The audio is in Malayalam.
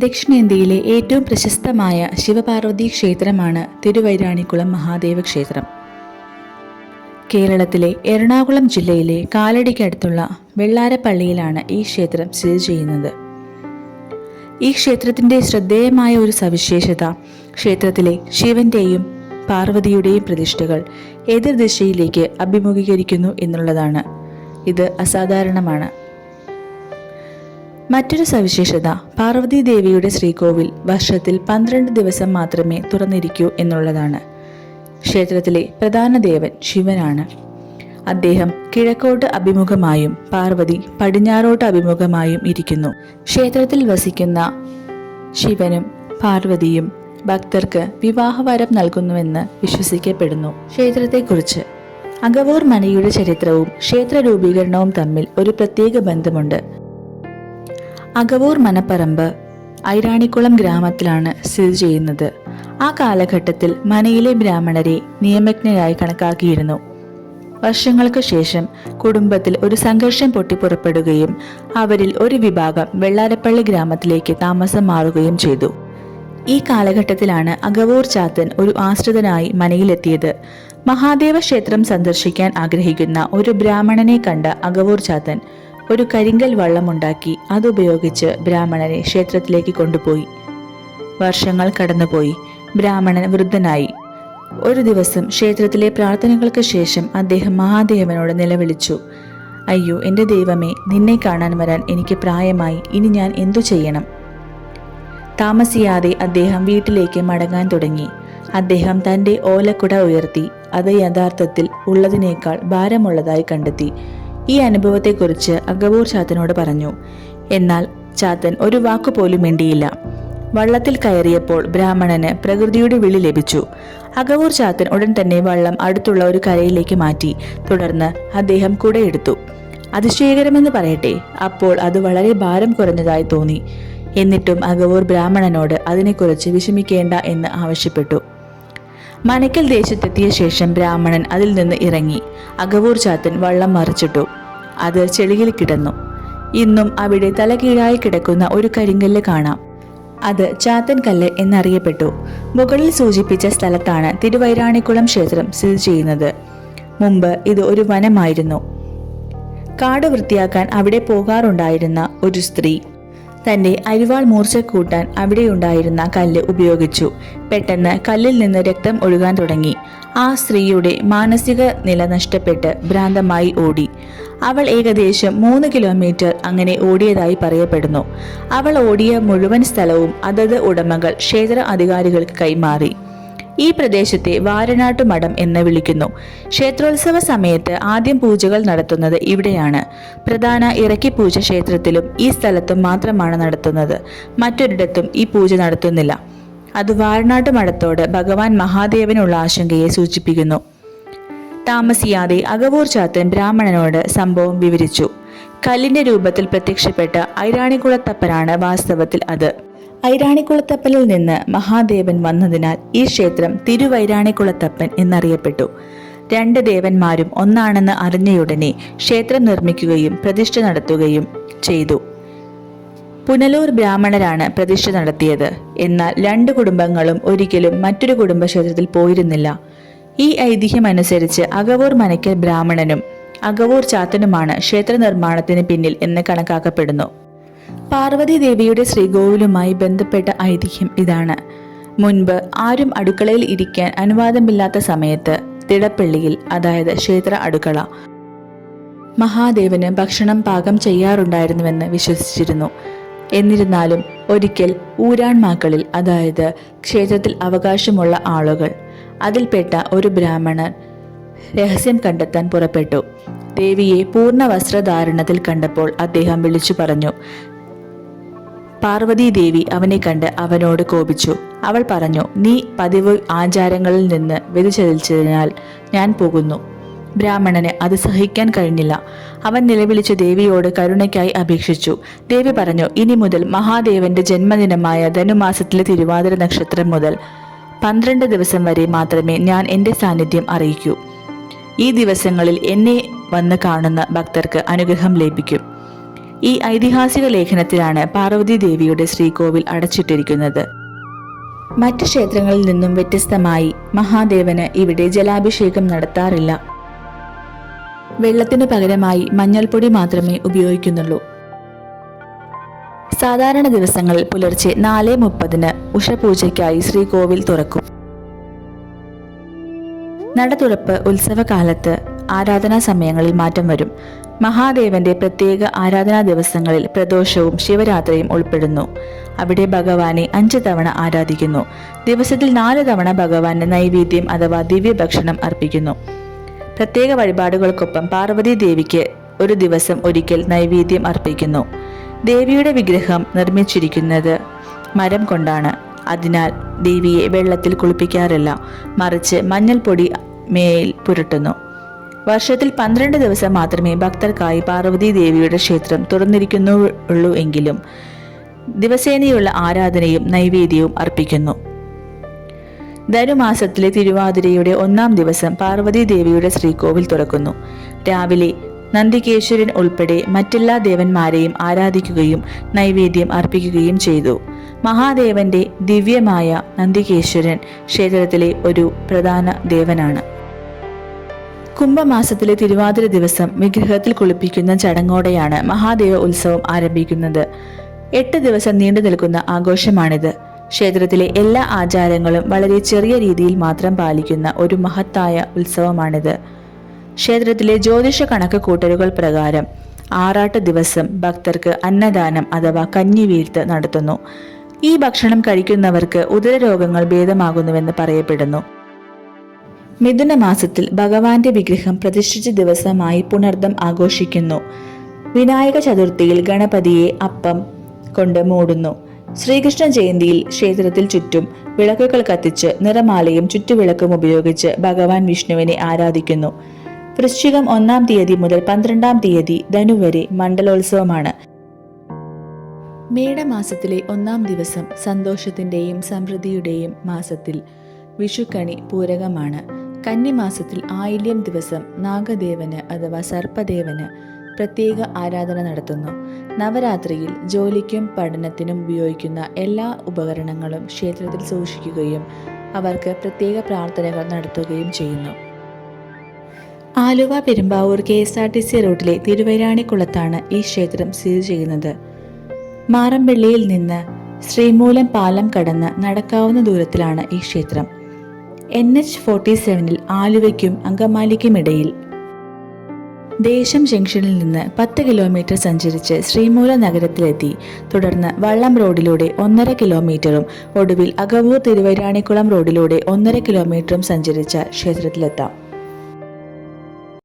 ദക്ഷിണേന്ത്യയിലെ ഏറ്റവും പ്രശസ്തമായ ശിവപാർവതി ക്ഷേത്രമാണ് തിരുവൈരാണിക്കുളം മഹാദേവ ക്ഷേത്രം. കേരളത്തിലെ എറണാകുളം ജില്ലയിലെ കാലടിക്കടുത്തുള്ള വെള്ളാരപ്പള്ളിയിലാണ് ഈ ക്ഷേത്രം സ്ഥിതി ചെയ്യുന്നത്. ഈ ക്ഷേത്രത്തിൻ്റെ ശ്രദ്ധേയമായ ഒരു സവിശേഷത ക്ഷേത്രത്തിലെ ശിവന്റെയും പാർവതിയുടെയും പ്രതിഷ്ഠകൾ എതിർദിശയിലേക്ക് അഭിമുഖീകരിക്കുന്നു എന്നുള്ളതാണ്. ഇത് അസാധാരണമാണ്. മറ്റൊരു സവിശേഷത പാർവതി ദേവിയുടെ ശ്രീകോവിൽ വർഷത്തിൽ 12 ദിവസം മാത്രമേ തുറന്നിരിക്കൂ എന്നുള്ളതാണ്. ക്ഷേത്രത്തിലെ പ്രധാന ദേവൻ ശിവനാണ്. അദ്ദേഹം കിഴക്കോട്ട് അഭിമുഖമായും പാർവതി പടിഞ്ഞാറോട്ട് അഭിമുഖമായും ഇരിക്കുന്നു. ക്ഷേത്രത്തിൽ വസിക്കുന്ന ശിവനും പാർവതിയും ഭക്തർക്ക് വിവാഹവരം നൽകുന്നുവെന്ന് വിശ്വസിക്കപ്പെടുന്നു. ക്ഷേത്രത്തെക്കുറിച്ച് അഗവൂർ മനയുടെ ചരിത്രവും ക്ഷേത്ര രൂപീകരണവും തമ്മിൽ ഒരു പ്രത്യേക ബന്ധമുണ്ട്. അഗവൂർ മനപ്പറമ്പ് ഐരാണിക്കുളം ഗ്രാമത്തിലാണ് സ്ഥിതി ചെയ്യുന്നത്. ആ കാലഘട്ടത്തിൽ മനയിലെ ബ്രാഹ്മണരെ നിയമജ്ഞരായി കണക്കാക്കിയിരുന്നു. വർഷങ്ങൾക്ക് ശേഷം കുടുംബത്തിൽ ഒരു സംഘർഷം പൊട്ടിപ്പുറപ്പെടുകയും അവരിൽ ഒരു വിഭാഗം വെള്ളാരപ്പള്ളി ഗ്രാമത്തിലേക്ക് താമസം മാറുകയും ചെയ്തു. ഈ കാലഘട്ടത്തിലാണ് അഗവൂർ ചാത്തൻ ഒരു ആശ്രിതനായി മനയിലെത്തിയത്. മഹാദേവ ക്ഷേത്രം സന്ദർശിക്കാൻ ആഗ്രഹിക്കുന്ന ഒരു ബ്രാഹ്മണനെ കണ്ട അഗവൂർ ചാത്തൻ ഒരു കരിങ്കൽ വള്ളമുണ്ടാക്കി അതുപയോഗിച്ച് ബ്രാഹ്മണനെ ക്ഷേത്രത്തിലേക്ക് കൊണ്ടുപോയി. വർഷങ്ങൾ കടന്നുപോയി. ബ്രാഹ്മണൻ വൃദ്ധനായി. ഒരു ദിവസം ക്ഷേത്രത്തിലെ പ്രാർത്ഥനകൾക്ക് ശേഷം അദ്ദേഹം മഹാദേവനോട് നിലവിളിച്ചു, "അയ്യോ എൻ്റെ ദൈവമേ, നിന്നെ കാണാൻ വരാൻ എനിക്ക് പ്രായമായി. ഇനി ഞാൻ എന്തു ചെയ്യണം?" താമസിയാതെ അദ്ദേഹം വീട്ടിലേക്ക് മടങ്ങാൻ തുടങ്ങി. അദ്ദേഹം തൻ്റെ ഓലക്കുട ഉയർത്തി. അത് യഥാർത്ഥത്തിൽ ഉള്ളതിനേക്കാൾ ഭാരമുള്ളതായി കണ്ടെത്തി. ഈ അനുഭവത്തെക്കുറിച്ച് അഗവൂർ ചാത്തനോട് പറഞ്ഞു. എന്നാൽ ചാത്തൻ ഒരു വാക്കുപോലും മിണ്ടിയില്ല. വള്ളത്തിൽ കയറിയപ്പോൾ ബ്രാഹ്മണന് പ്രകൃതിയുടെ വിളി ലഭിച്ചു. അഗവൂർ ചാത്തൻ ഉടൻ തന്നെ വള്ളം അടുത്തുള്ള ഒരു കരയിലേക്ക് മാറ്റി. തുടർന്ന് അദ്ദേഹം കുടയെടുത്തു. അതിശയകരമെന്ന് പറയട്ടെ, അപ്പോൾ അത് വളരെ ഭാരം കുറഞ്ഞതായി തോന്നി. എന്നിട്ടും അഗവൂർ ബ്രാഹ്മണനോട് അതിനെക്കുറിച്ച് വിഷമിക്കേണ്ട എന്ന് ആവശ്യപ്പെട്ടു. മനക്കൽ ദേശത്തെത്തിയ ശേഷം ബ്രാഹ്മണൻ അതിൽ നിന്ന് ഇറങ്ങി. അഗവൂർ ചാത്തൻ വള്ളം മറിച്ചിട്ടു. അത് ചെളിയിൽ കിടന്നു. ഇന്നും അവിടെ തലകീഴായി കിടക്കുന്ന ഒരു കരിങ്കല്ല് കാണാം. അത് ചാത്തൻ കല്ല് എന്നറിയപ്പെട്ടു. മുകളിൽ സൂചിപ്പിച്ച സ്ഥലത്താണ് തിരുവൈരാണിക്കുളം ക്ഷേത്രം സ്ഥിതി ചെയ്യുന്നത്. മുമ്പ് ഇത് ഒരു വനമായിരുന്നു. കാട് വൃത്തിയാക്കാൻ അവിടെ പോകാറുണ്ടായിരുന്ന ഒരു സ്ത്രീ തന്റെ അരിവാൾ മൂർച്ച കൂട്ടാൻ അവിടെയുണ്ടായിരുന്ന കല്ല് ഉപയോഗിച്ചു. പെട്ടെന്ന് കല്ലിൽ നിന്ന് രക്തം ഒഴുകാൻ തുടങ്ങി. ആ സ്ത്രീയുടെ മാനസിക നില നഷ്ടപ്പെട്ട് ഭ്രാന്തമായി ഓടി. അവൾ ഏകദേശം 3 കിലോമീറ്റർ അങ്ങനെ ഓടിയതായി പറയപ്പെടുന്നു. അവൾ ഓടിയ മുഴുവൻ സ്ഥലവും അതത് ഉടമകൾ ക്ഷേത്ര അധികാരികൾക്ക് കൈമാറി. ഈ പ്രദേശത്തെ വാരനാട്ടു മഠം എന്ന് വിളിക്കുന്നു. ക്ഷേത്രോത്സവ സമയത്ത് ആദ്യം പൂജകൾ നടത്തുന്നത് ഇവിടെയാണ്. പ്രധാന ഇറക്കി പൂജ ക്ഷേത്രത്തിലും ഈ സ്ഥലത്തും മാത്രമാണ് നടത്തുന്നത്. മറ്റൊരിടത്തും ഈ പൂജ നടത്തുന്നില്ല. അത് വാരനാട്ടു മഠത്തോട് ഭഗവാൻ മഹാദേവനുള്ള ആശങ്കയെ സൂചിപ്പിക്കുന്നു. താമസിയാതെ അഗവൂർ ചാത്തൻ ബ്രാഹ്മണനോട് സംഭവം വിവരിച്ചു. കല്ലിന്റെ രൂപത്തിൽ പ്രത്യക്ഷപ്പെട്ട ഐരാണിക്കുളത്തപ്പനാണ് വാസ്തവത്തിൽ അത്. ഐരാണിക്കുളത്തപ്പനിൽ നിന്ന് മഹാദേവൻ വന്നതിനാൽ ഈ ക്ഷേത്രം തിരുവൈരാണിക്കുളത്തപ്പൻ എന്നറിയപ്പെട്ടു. 2 ദേവന്മാരും ഒന്നാണെന്ന് അറിഞ്ഞയുടനെ ക്ഷേത്രം നിർമ്മിക്കുകയും പ്രതിഷ്ഠ നടത്തുകയും ചെയ്തു. പുനലൂർ ബ്രാഹ്മണരാണ് പ്രതിഷ്ഠ നടത്തിയത്. എന്നാൽ 2 കുടുംബങ്ങളും ഒരിക്കലും മറ്റൊരു കുടുംബക്ഷേത്രത്തിൽ പോയിരുന്നില്ല. ഈ ഐതിഹ്യം അനുസരിച്ച് അഗവൂർ മനക്കൽ ബ്രാഹ്മണനും അഗവൂർ ചാത്തനുമാണ് ക്ഷേത്ര നിർമ്മാണത്തിന് പിന്നിൽ എന്ന് കണക്കാക്കപ്പെടുന്നു. പാർവതി ദേവിയുടെ ശ്രീകോവിലുമായി ബന്ധപ്പെട്ട ഐതിഹ്യം ഇതാണ്. മുൻപ് ആരും അടുക്കളയിൽ ഇരിക്കാൻ അനുവാദമില്ലാത്ത സമയത്ത് തിടപ്പള്ളിയിൽ, അതായത് ക്ഷേത്ര അടുക്കള, മഹാദേവന് ഭക്ഷണം പാകം ചെയ്യാറുണ്ടായിരുന്നുവെന്ന് വിശ്വസിച്ചിരുന്നു. എന്നിരുന്നാലും ഒരിക്കൽ ഊരാൺമാക്കളിൽ, അതായത് ക്ഷേത്രത്തിൽ അവകാശമുള്ള ആളുകൾ, അതിൽപ്പെട്ട ഒരു ബ്രാഹ്മണൻ രഹസ്യം കണ്ടെത്താൻ പുറപ്പെട്ടു. ദേവിയെ പൂർണ്ണ വസ്ത്രധാരണത്തിൽ കണ്ടപ്പോൾ അദ്ദേഹം വിളിച്ചു പറഞ്ഞു. പാർവതി ദേവി അവനെ കണ്ട് അവനോട് കോപിച്ചു. അവൾ പറഞ്ഞു, "നീ പതിവ് ആചാരങ്ങളിൽ നിന്ന് വ്യതിചലിച്ചതിനാൽ ഞാൻ പോകുന്നു." ബ്രാഹ്മണന് അത് സഹിക്കാൻ കഴിഞ്ഞില്ല. അവൻ നിലവിളിച്ച് ദേവിയോട് കരുണയ്ക്കായി അപേക്ഷിച്ചു. ദേവി പറഞ്ഞു, "ഇനി മുതൽ മഹാദേവന്റെ ജന്മദിനമായ ധനുമാസത്തിലെ തിരുവാതിര നക്ഷത്രം മുതൽ 12 ദിവസം വരെ മാത്രമേ ഞാൻ എൻ്റെ സാന്നിധ്യം അറിയിക്കൂ. ഈ ദിവസങ്ങളിൽ എന്നെ വന്ന് കാണുന്ന ഭക്തർക്ക് അനുഗ്രഹം ലഭിക്കും. ഈ ഐതിഹാസിക ലേഖനത്തിലാണ് പാർവതി ദേവിയുടെ ശ്രീകോവിൽ അടച്ചിട്ടിരിക്കുന്നത്. മറ്റ് ക്ഷേത്രങ്ങളിൽ നിന്നും വ്യത്യസ്തമായി മഹാദേവന് ഇവിടെ ജലാഭിഷേകം നടത്താറില്ല. വെള്ളത്തിനു പകരമായി മഞ്ഞൾപ്പൊടി മാത്രമേ ഉപയോഗിക്കുന്നുള്ളൂ. സാധാരണ ദിവസങ്ങളിൽ പുലർച്ചെ 4:30 ഉഷപൂജയ്ക്കായി ശ്രീകോവിൽ തുറക്കും. നട തുറപ്പ് ഉത്സവകാലത്ത് ആരാധനാ സമയങ്ങളിൽ മാറ്റം വരും. മഹാദേവന്റെ പ്രത്യേക ആരാധനാ ദിവസങ്ങളിൽ പ്രദോഷവും ശിവരാത്രിയും ഉൾപ്പെടുന്നു. അവിടെ ഭഗവാനെ 5 തവണ ആരാധിക്കുന്നു. ദിവസത്തിൽ 4 തവണ ഭഗവാന് നൈവേദ്യം അഥവാ ദിവ്യഭക്ഷണം അർപ്പിക്കുന്നു. പ്രത്യേക വഴിപാടുകൾക്കൊപ്പം പാർവതി ദേവിക്ക് ഒരു ദിവസം ഒരിക്കൽ നൈവേദ്യം അർപ്പിക്കുന്നു. ദേവിയുടെ വിഗ്രഹം നിർമ്മിച്ചിരിക്കുന്നത് മരം കൊണ്ടാണ്. അതിനാൽ ദേവിയെ വെള്ളത്തിൽ കുളിപ്പിക്കാറില്ല, മറിച്ച് മഞ്ഞൾപ്പൊടി മേൽ പുരട്ടുന്നു. വർഷത്തിൽ 12 ദിവസം മാത്രമേ ഭക്തർക്കായി പാർവതി ദേവിയുടെ ക്ഷേത്രം തുറന്നിരിക്കുന്നുള്ളൂ എങ്കിലും ദിവസേനയുള്ള ആരാധനയും നൈവേദ്യവും അർപ്പിക്കുന്നു. ധനുമാസത്തിലെ തിരുവാതിരയുടെ 1-ാം ദിവസം പാർവതി ദേവിയുടെ ശ്രീകോവിൽ തുറക്കുന്നു. രാവിലെ നന്ദികേശ്വരൻ ഉൾപ്പെടെ മറ്റെല്ലാ ദേവന്മാരെയും ആരാധിക്കുകയും നൈവേദ്യം അർപ്പിക്കുകയും ചെയ്തു. മഹാദേവന്റെ ദിവ്യമായ നന്ദികേശ്വരൻ ക്ഷേത്രത്തിലെ ഒരു പ്രധാന ദേവനാണ്. കുംഭമാസത്തിലെ തിരുവാതിര ദിവസം വിഗ്രഹത്തിൽ കുളിപ്പിക്കുന്ന ചടങ്ങോടെയാണ് മഹാദേവ ഉത്സവം ആരംഭിക്കുന്നത്. 8 ദിവസം നീണ്ടു നിൽക്കുന്ന ആഘോഷമാണിത്. ക്ഷേത്രത്തിലെ എല്ലാ ആചാരങ്ങളും വളരെ ചെറിയ രീതിയിൽ മാത്രം പാലിക്കുന്ന ഒരു മഹത്തായ ഉത്സവമാണിത്. ക്ഷേത്രത്തിലെ ജ്യോതിഷ കണക്ക് കൂട്ടലുകൾ പ്രകാരം ആറാട്ട് ദിവസം ഭക്തർക്ക് അന്നദാനം അഥവാ കഞ്ഞിവീഴ്ത്ത് നടത്തുന്നു. ഈ ഭക്ഷണം കഴിക്കുന്നവർക്ക് ഉദരരോഗങ്ങൾ ഭേദമാകുന്നുവെന്ന് പറയപ്പെടുന്നു. മിഥുന മാസത്തിൽ ഭഗവാന്റെ വിഗ്രഹം പ്രതിഷ്ഠിച്ച ദിവസമായി പുണർദം ആഘോഷിക്കുന്നു. വിനായക ചതുർത്ഥിയിൽ ഗണപതിയെ അപ്പം കൊണ്ട് മൂടുന്നു. ശ്രീകൃഷ്ണ ജയന്തിയിൽ ക്ഷേത്രത്തിൽ ചുറ്റും വിളക്കുകൾ കത്തിച്ച് നിറമാലയും ചുറ്റുവിളക്കും ഉപയോഗിച്ച് ഭഗവാൻ വിഷ്ണുവിനെ ആരാധിക്കുന്നു. വൃശ്ചികം 1-ാം തീയതി മുതൽ 12-ാം തീയതി ധനു വരെ മണ്ഡലോത്സവമാണ്. മേടമാസത്തിലെ 1-ാം ദിവസം സന്തോഷത്തിന്റെയും സമൃദ്ധിയുടെയും മാസത്തിൽ വിഷുക്കണി പൂരകമാണ്. കന്നിമാസത്തിൽ ആയില്യം ദിവസം നാഗദേവന് അഥവാ സർപ്പദേവന് പ്രത്യേക ആരാധന നടത്തുന്നു. നവരാത്രിയിൽ ജോലിക്കും പഠനത്തിനും ഉപയോഗിക്കുന്ന എല്ലാ ഉപകരണങ്ങളും ക്ഷേത്രത്തിൽ സൂക്ഷിക്കുകയും അവർക്ക് പ്രത്യേക പ്രാർത്ഥനകൾ നടത്തുകയും ചെയ്യുന്നു. ആലുവ പെരുമ്പാവൂർ KSRTC റൂട്ടിലെ തിരുവൈരാണിക്കുളത്താണ് ഈ ക്ഷേത്രം സ്ഥിതി ചെയ്യുന്നത്. മാറമ്പള്ളിയിൽ നിന്ന് ശ്രീമൂലം പാലം കടന്ന് നടക്കാവുന്ന ദൂരത്തിലാണ് ഈ ക്ഷേത്രം. NH-47 ആലുവയ്ക്കും അങ്കമാലിക്കുമിടയിൽ ദേശം ജംഗ്ഷനിൽ നിന്ന് 10 കിലോമീറ്റർ സഞ്ചരിച്ച് ശ്രീമൂല നഗരത്തിലെത്തി തുടർന്ന് വള്ളം റോഡിലൂടെ 1.5 കിലോമീറ്ററും ഒടുവിൽ അകവൂർ തിരുവൈരാണിക്കുളം റോഡിലൂടെ 1.5 കിലോമീറ്ററും സഞ്ചരിച്ച ക്ഷേത്രത്തിലെത്താം.